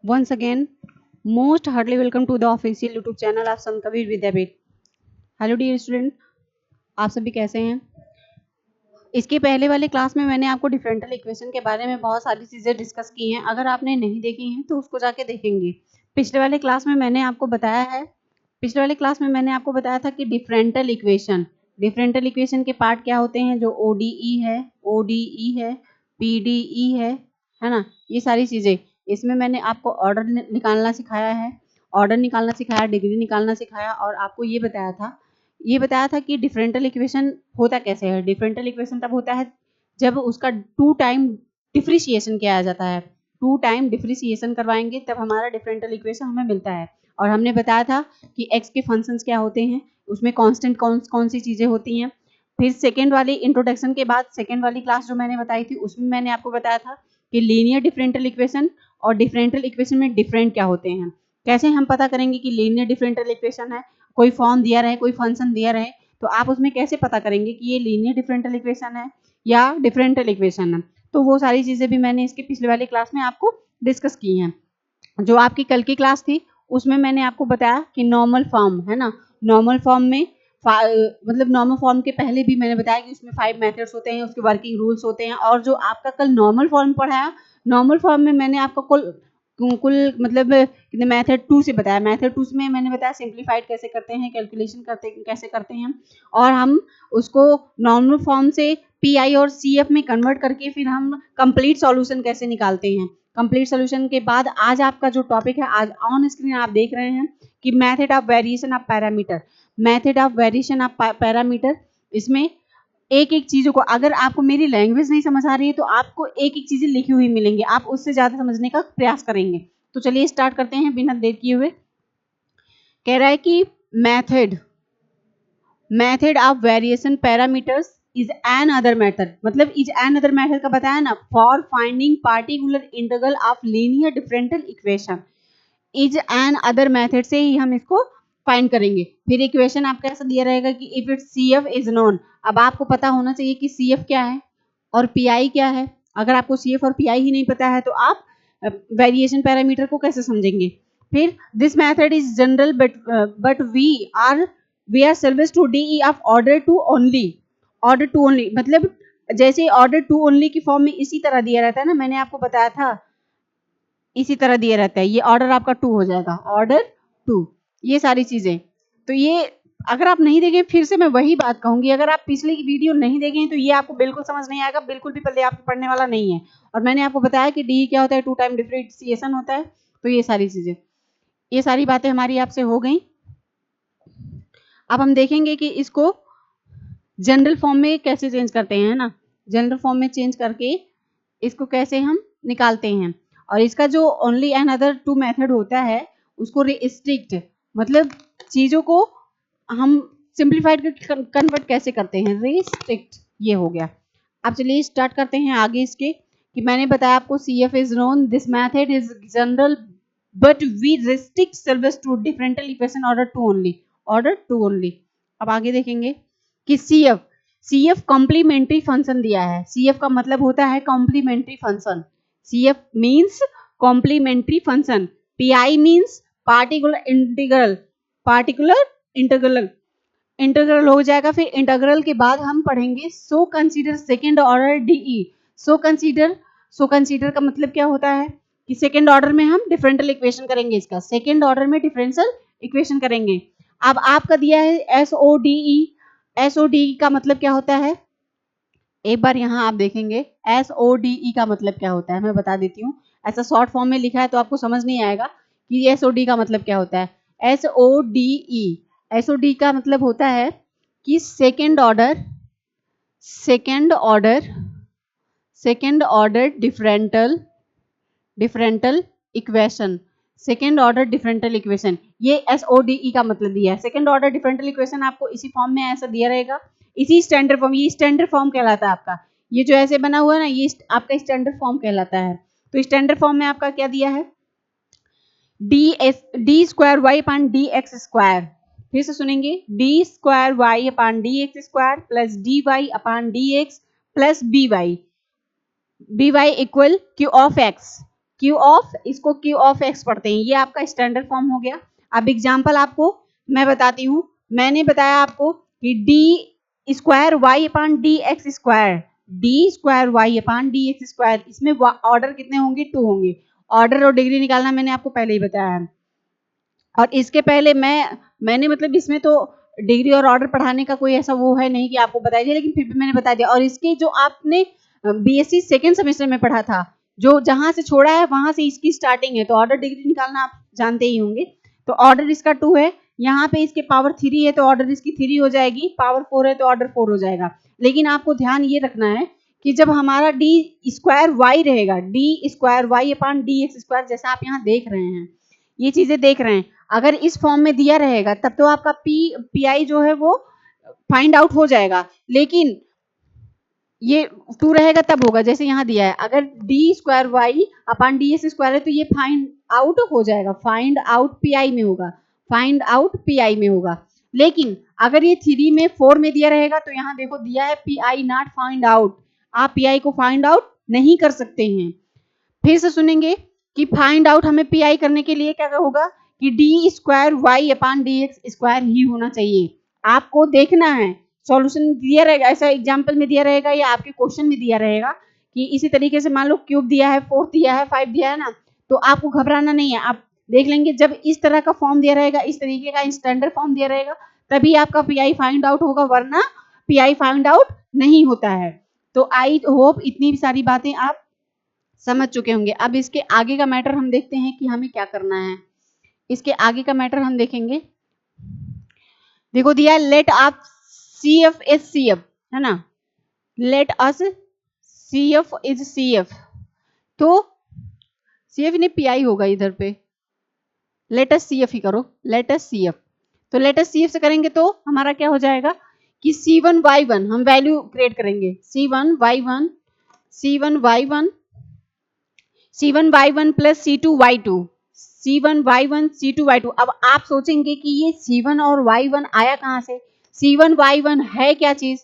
Once again, most heartily welcome to the official YouTube channel of Sant Kabir Vidyapeeth. Hello dear student, आप सभी कैसे हैं? इसके पहले वाले क्लास में मैंने आपको डिफरेंशियल इक्वेशन के बारे में बहुत सारी चीज़ें डिस्कस की हैं। अगर आपने नहीं देखी हैं तो उसको जाके देखेंगे। पिछले वाले क्लास में मैंने आपको बताया था कि डिफरेंशियल इक्वेशन के पार्ट क्या होते हैं, जो ODE है, PDE है ना, ये सारी चीज़ें। इसमें मैंने आपको ऑर्डर निकालना सिखाया, डिग्री निकालना सिखाया और आपको ये बताया था कि डिफरेंशियल इक्वेशन होता कैसे है। डिफरेंशियल इक्वेशन तब होता है जब उसका 2 टाइम डिफरेंशिएशन किया जाता है। 2 टाइम डिफरेंशिएशन करवाएंगे तब हमारा डिफरेंशियल इक्वेशन हमें मिलता है। और हमने बताया था कि x के फंक्शंस क्या होते हैं, उसमें कांस्टेंट कौन सी चीजें होती हैं। फिर सेकेंड वाली इंट्रोडक्शन के बाद सेकेंड वाली क्लास जो मैंने बताई थी उसमें मैंने आपको बताया था कि लीनियर डिफरेंशियल इक्वेशन और डिफरेंशियल इक्वेशन में डिफरेंट क्या होते हैं। कैसे हम पता करेंगे कि लीनियर डिफरेंशियल इक्वेशन है, कोई फॉर्म दिया रहे, कोई फंक्शन दिया रहे, तो आप उसमें कैसे पता करेंगे कि ये लीनियर डिफरेंशियल इक्वेशन है या डिफरेंशियल इक्वेशन है। तो वो सारी चीजें भी मैंने इसके पिछले वाली क्लास में आपको डिस्कस की हैं। जो आपकी कल की क्लास थी उसमें मैंने आपको बताया कि नॉर्मल फॉर्म है ना, नॉर्मल फॉर्म में मतलब नॉर्मल फॉर्म के पहले भी मैंने बताया कि उसमें 5 मेथड्स होते हैं, उसके वर्किंग रूल्स होते हैं। और जो आपका कल नॉर्मल फॉर्म पढ़ाया, नॉर्मल फॉर्म में मैंने आपको कुल मतलब मेथड 2 से बताया। मेथड 2 में मैंने बताया सिंप्लीफाइड कैसे करते हैं, कैलकुलेशन कैसे करते हैं, और हम उसको नॉर्मल फॉर्म से PI और CF में कन्वर्ट करके फिर हम कंप्लीट सॉल्यूशन कैसे निकालते हैं। कंप्लीट सॉल्यूशन के बाद आज आपका जो टॉपिक है, आज ऑन स्क्रीन आप देख रहे हैं कि method of variation of parameter. इसमें एक एक चीजों को, अगर आपको मेरी लैंग्वेज नहीं समझ आ रही है तो आपको एक एक चीजें लिखी हुई मिलेंगी, आप उससे ज्यादा समझने का प्रयास करेंगे। तो चलिए स्टार्ट करते हैं बिना देर किए हुए। कह रहा है कि method of variation parameters is an other method, मतलब इज एन अदर मेथड का बताया ना, for finding particular integral of linear differential equation. Is an other method से ही हम इसको फाइंड करेंगे। फिर इक्वेशन आपका ऐसा दिया रहेगा कि if it CF is known. अब आपको पता होना चाहिए कि CF क्या है और PI क्या है। अगर आपको CF और PI ही नहीं पता है तो आप वेरिएशन पैरामीटर को कैसे समझेंगे। फिर this method is general but we are ourselves to DE of order two only, मतलब जैसे ऑर्डर टू ओनली की फॉर्म में इसी तरह दिया रहता है ना, मैंने आपको बताया था इसी तरह दिया रहता है। ये ऑर्डर आपका 2 हो जाएगा, ऑर्डर 2, ये सारी चीजें। तो ये अगर आप नहीं देखें, फिर से मैं वही बात कहूंगी, अगर आप पिछले की वीडियो नहीं देखें तो ये आपको बिल्कुल समझ नहीं आएगा, बिल्कुल भी पहले आपको पढ़ने वाला नहीं है। और मैंने आपको बताया कि डी क्या होता है, 2 टाइम डिफरेंशिएशन होता है। तो ये सारी चीजें, ये सारी बातें हमारी आपसे हो गई। अब हम देखेंगे कि इसको जनरल फॉर्म में कैसे चेंज करते हैं ना, जनरल फॉर्म में चेंज करके इसको कैसे हम निकालते हैं। और इसका जो ओनली एंड अदर 2 मेथड होता है उसको रिस्ट्रिक्ट, मतलब चीजों को हम सिंप्लीफाइड कन्वर्ट कैसे करते हैं, रिस्ट्रिक्ट, ये हो गया। अब चलिए स्टार्ट करते हैं आगे इसके, कि मैंने बताया आपको CF is known, this method is general but we restrict ourselves to differential equation order two only. अब आगे देखेंगे कि CF कॉम्प्लीमेंट्री फंक्शन दिया है। CF का मतलब होता है complementary function. CF means complementary function. PI means integral हो जाएगा। फिर इंटीग्रल के बाद हम पढ़ेंगे so consider second order DE। So consider का मतलब क्या होता है कि सेकेंड ऑर्डर में हम डिफरेंशियल इक्वेशन करेंगे, इसका सेकेंड ऑर्डर में डिफरेंशियल इक्वेशन करेंगे। अब आपका दिया है SODE का मतलब क्या होता है, एक बार यहाँ आप देखेंगे SODE का मतलब क्या होता है, मैं बता देती हूँ। ऐसा शॉर्ट फॉर्म में लिखा है तो आपको समझ नहीं आएगा कि SOD का मतलब क्या होता है। SOD का मतलब होता है कि second order differential equation. Second order differential equation, ये SODE का मतलब दिया है। सेकेंड ऑर्डर डिफरेंशियल इक्वेशन आपको इसी फॉर्म में ऐसा दिया रहेगा, इसी स्टैंडर्ड फॉर्म, ये स्टैंडर्ड फॉर्म कहलाता है आपका। ये जो ऐसे बना हुआ है ना, ये आपका स्टैंडर्ड फॉर्म कहलाता है। तो स्टैंडर्ड फॉर्म में आपका क्या दिया है, D square Y upon D x square. फिर से सुनेंगे, D square Y upon D x square plus D Y upon D X plus B Y equal Q of X. Q of, इसको Q of X पढ़ते हैं, ये आपका standard form हो गया। अब एग्जांपल आपको मैं बताती हूँ, मैंने बताया आपको कि d square Y upon D x square, d square Y upon D x square, इसमें ऑर्डर कितने होंगे, 2 होंगे। ऑर्डर और डिग्री निकालना मैंने आपको पहले ही बताया है। और इसके पहले मैंने मतलब इसमें तो डिग्री और ऑर्डर पढ़ाने का कोई ऐसा वो है नहीं कि आपको बताया जाए, लेकिन फिर भी मैंने बता दिया। और इसके जो आपने बीएससी सेकेंड सेमेस्टर में पढ़ा था, जो जहां से छोड़ा है वहां से इसकी स्टार्टिंग है, तो ऑर्डर डिग्री निकालना आप जानते ही होंगे। तो ऑर्डर इसका 2 है, यहाँ पे इसके पावर 3 है तो ऑर्डर इसकी 3 हो जाएगी, पावर 4 है तो ऑर्डर 4 हो जाएगा। लेकिन आपको ध्यान ये रखना है कि जब हमारा डी स्क्वायर वाई रहेगा, D square Y upon D x square, जैसा आप यहाँ देख रहे हैं, ये चीजें देख रहे हैं, अगर इस फॉर्म में दिया रहेगा तब तो आपका पी आई जो है वो फाइंड आउट हो जाएगा। लेकिन ये 2 रहेगा तब होगा, जैसे यहाँ दिया है, अगर D square Y upon D x square है तो ये फाइंड आउट हो जाएगा, फाइंड आउट पी आई में होगा, फाइंड आउट पी आई में होगा। लेकिन अगर ये 3 में 4 में दिया रहेगा तो यहाँ देखो दिया है P I not find out, आप पी आई को फाइंड आउट नहीं कर सकते हैं। फिर से सुनेंगे कि फाइंड आउट हमें पी आई करने के लिए क्या होगा कि d square Y upon D x square ही होना चाहिए। आपको देखना है सॉल्यूशन दिया रहेगा, ऐसा एग्जांपल में दिया रहेगा या आपके क्वेश्चन में दिया रहेगा कि इसी तरीके से मान लो क्यूब दिया है, 4 दिया है, 5 दिया है ना, तो आपको घबराना नहीं है। आप देख लेंगे जब इस तरह का फॉर्म दिया रहेगा, इस तरीके का स्टैंडर्ड फॉर्म दिया रहेगा, तभी आपका पी आई फाइंड आउट होगा, वरना पी आई फाइंड आउट नहीं होता है। तो आई होप इतनी सारी बातें आप समझ चुके होंगे। अब इसके आगे का मैटर हम देखते हैं कि हमें क्या करना है। इसके आगे का मैटर हम देखेंगे, देखो दिया लेट आप C F is C F, है ना, let us C F is C F, तो सी एफ ने पी आई होगा इधर पे, लेट अस सी एफ ही करो, लेट अस सी एफ। तो लेट अस सी एफ से करेंगे तो हमारा क्या हो जाएगा कि C1Y1 हम वैल्यू क्रिएट करेंगे, C1Y1 C1Y1 C1Y1 plus C2Y2, C1Y1 C2Y2। अब आप सोचेंगे कि ये C1 और Y1 आया कहाँ से, C1Y1 है क्या चीज,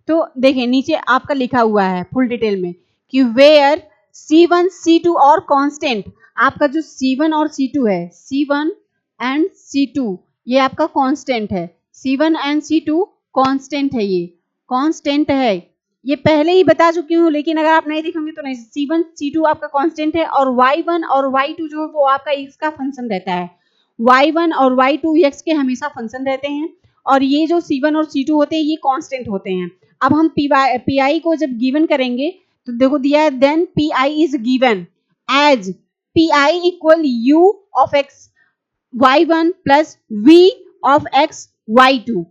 तो देखिए नीचे आपका लिखा हुआ है फुल डिटेल में कि वेयर C1 C2 और कांस्टेंट, आपका जो C1 और C2 है, C1 एंड C2 ये आपका कांस्टेंट है, C1 एंड C2 कांस्टेंट है, ये कांस्टेंट है, ये पहले ही बता चुकी हूँ, लेकिन अगर आप नहीं देखेंगे तो नहीं। C1 C2 आपका कांस्टेंट है और Y1 और Y2 जो वो आपका x का फंक्शन रहता है, Y1 और Y2 x के हमेशा फंक्शन रहते हैं, और ये जो C1 और C2 होते हैं ये कांस्टेंट होते हैं। अब हम PI को जब गिवन करेंगे तो देखो दिया है then PI is given as PI equal U of x Y1 plus V of x Y2,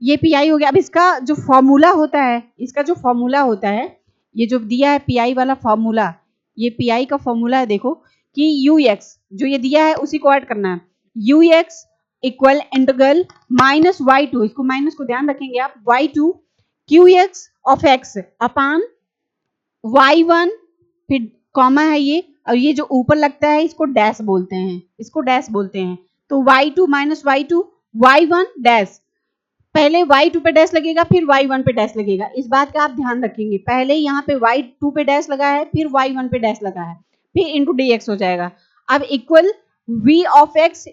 ये पीआई हो गया। अब इसका जो फॉर्मूला होता है, इसका जो फॉर्मूला होता है, ये जो दिया है पीआई वाला फॉर्मूला, ये पीआई का फॉर्मूला है, देखो कि यू एक्स जो ये दिया है उसी को ऐड करना है, U X equal integral minus Y two, इसको माइनस को ध्यान रखेंगे आप, Y two Q X of X upon Y one, फिर कॉमा है ये, और ये जो ऊपर लगता है इसको डैश बोलते हैं, इसको डैश बोलते हैं। तो Y two minus Y two Y one dash, पहले y2 पे डैश लगेगा फिर y1 पे डैश लगेगा, इस बात का आप ध्यान रखेंगे। पहले यहाँ पे y2 पे डैश लगा है, फिर y1 पे डैश लगा है, फिर इंटू dx हो जाएगा। अब equal v of x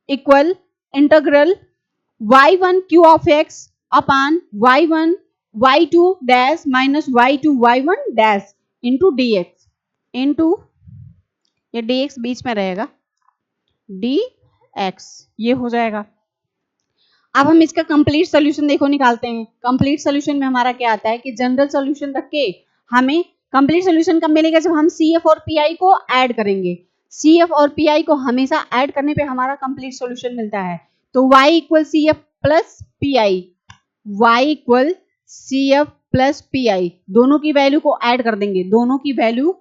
equal integral y1 q of x upon y1 y2 dash minus y2 y1 dash into dx, into ये dx बीच में रहेगा, dx ये हो जाएगा। अब हम इसका कंप्लीट सोल्यूशन देखो निकालते हैं। कंप्लीट सोल्यूशन में हमारा क्या आता है कि जनरल सोल्यूशन रख के हमें कंप्लीट सोल्यूशन कब मिलेगा, जब हम CF और PI को ऐड करेंगे। CF और PI को हमेशा ऐड करने पे हमारा कंप्लीट सोल्यूशन मिलता है। तो y equal CF plus PI, y equal CF plus PI, दोनों की वैल्यू को ऐड कर देंगे, दोनों की वैल्यू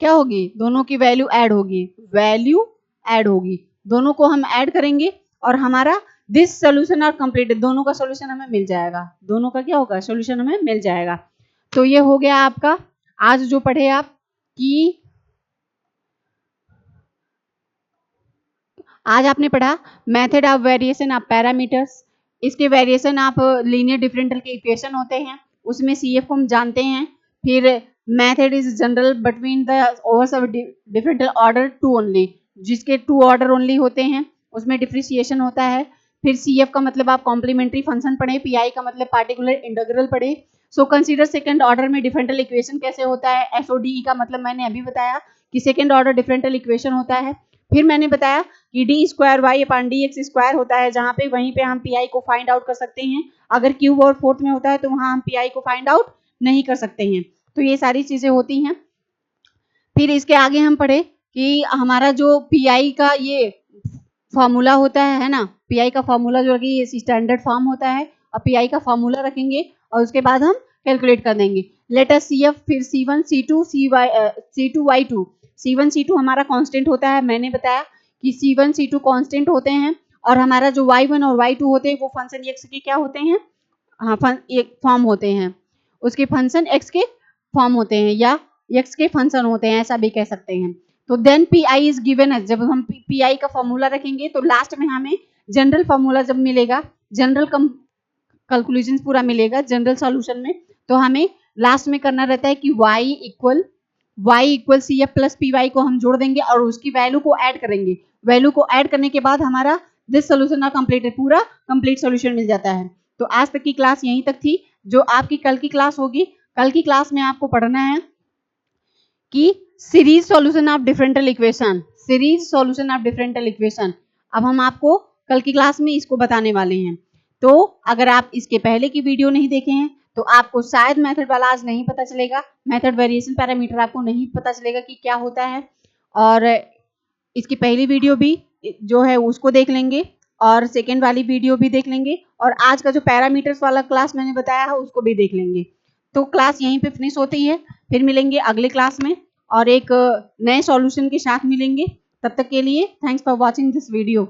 क्या होगी, दोनों की वैल्यू ऐड होगी, वैल्यू ऐड होगी, दोनों को हम ऐड करेंगे और हमारा दिस सोल्यूशन आर कंप्लीट, दोनों का सोल्यूशन हमें मिल जाएगा, दोनों का क्या होगा, सोल्यूशन हमें मिल जाएगा। तो ये हो गया आपका आज जो पढ़े आप कि आज आपने पढ़ा method of variation of parameters. इसके वेरिएशन आप लीनियर डिफरेंशियल के इक्वेशन होते हैं, उसमें CF को हम जानते हैं, फिर method is general between the overs of differential order 2 only, जिसके 2 ऑर्डर ओनली होते हैं उसमें डिफरेंशिएशन होता है। फिर CF का मतलब आप कॉम्प्लीमेंट्री फंक्शन पढ़े, PI का मतलब पार्टिकुलर इंटीग्रल पढ़े। सो कंसीडर सेकंड ऑर्डर में डिफरेंशियल इक्वेशन कैसे होता है। FODE का मतलब मैंने अभी बताया कि सेकंड ऑर्डर डिफरेंशियल इक्वेशन होता है। फिर मैंने बताया कि d square Y upon dx square होता है, जहां पे वहीं पे हम PI को फाइंड आउट कर सकते हैं। अगर क्यूब और फोर्थ में होता है तो वहां हम PI को फाइंड आउट नहीं कर सकते हैं। तो ये सारी चीजें होती हैं। फिर इसके आगे हम पढ़े कि हमारा जो PI का ये फॉर्मूला होता है ना, PI का फॉर्मूला जो रखिए ये स्टैंडर्ड फॉर्म होता है, और PI का फॉर्मूला रखेंगे और उसके बाद हम कैलकुलेट कर देंगे। लेट अस CF, फिर C1 C2 C2 Y2। C1 C2 हमारा कांस्टेंट होता है, मैंने बताया कि C1 C2 कांस्टेंट होते हैं, और हमारा जो Y1 और Y2 होते हैं वो फंक्शन x के क्या होते हैं, हाँ फॉर्म होते हैं, उसके फंक्शन x के फॉर्म होते हैं या x के फंक्शन होते हैं, ऐसा भी कह सकते हैं। तो then PI is given as, जब हम PI का फॉर्मूला रखेंगे तो लास्ट में हमें जनरल फॉर्मूला जब मिलेगा, जनरल कैलकुलेशन पूरा मिलेगा जनरल सॉल्यूशन में, तो हमें लास्ट में करना रहता है कि y equal CF plus PY को हम जोड़ देंगे और उसकी वैल्यू को ऐड करेंगे। वैल्यू को ऐड करने के बाद हमारा दिस सोल्यूशन आर कंप्लीटेड, पूरा कंप्लीट सोल्यूशन मिल जाता है। तो आज तक की क्लास यहीं तक थी। जो आपकी कल की क्लास होगी, कल की क्लास में आपको पढ़ना है कि series solution of differential equation, series solution of differential equation. अब हम आपको कल की क्लास में इसको बताने वाले हैं। तो अगर आप इसके पहले की वीडियो नहीं देखे हैं तो आपको शायद मेथड वाला आज नहीं पता चलेगा, मेथड वेरिएशन पैरामीटर आपको नहीं पता चलेगा कि क्या होता है, और इसकी पहली वीडियो भी जो है उसको देख लेंगे और सेकेंड वाली वीडियो भी देख लेंगे, और आज का जो पैरामीटर्स वाला क्लास मैंने बताया है उसको भी देख लेंगे। तो क्लास यहीं पे फिनिश होती है, फिर मिलेंगे अगले क्लास में और एक नए सॉल्यूशन के साथ मिलेंगे। तब तक के लिए thanks for watching this video.